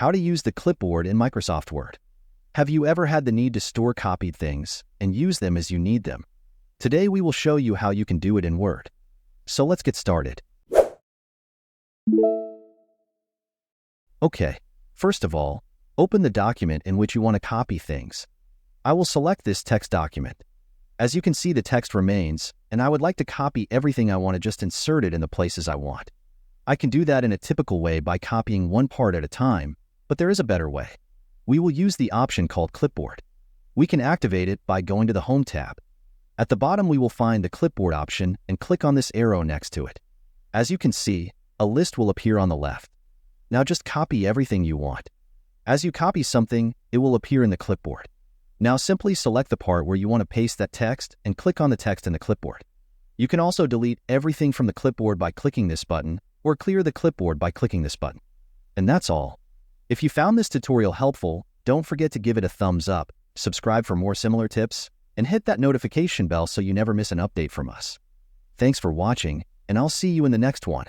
How to use the clipboard in Microsoft Word. Have you ever had the need to store copied things and use them as you need them? Today we will show you how you can do it in Word. So let's get started. Okay, first of all, open the document in which you want to copy things. I will select this text document. As you can see, the text remains, and I would like to copy everything I want to just insert it in the places I want. I can do that in a typical way by copying one part at a time, but there is a better way. We will use the option called Clipboard. We can activate it by going to the Home tab. At the bottom, we will find the Clipboard option and click on this arrow next to it. As you can see, a list will appear on the left. Now just copy everything you want. As you copy something, it will appear in the clipboard. Now simply select the part where you want to paste that text and click on the text in the clipboard. You can also delete everything from the clipboard by clicking this button, or clear the clipboard by clicking this button. And that's all. If you found this tutorial helpful, don't forget to give it a thumbs up, subscribe for more similar tips, and hit that notification bell so you never miss an update from us. Thanks for watching, and I'll see you in the next one.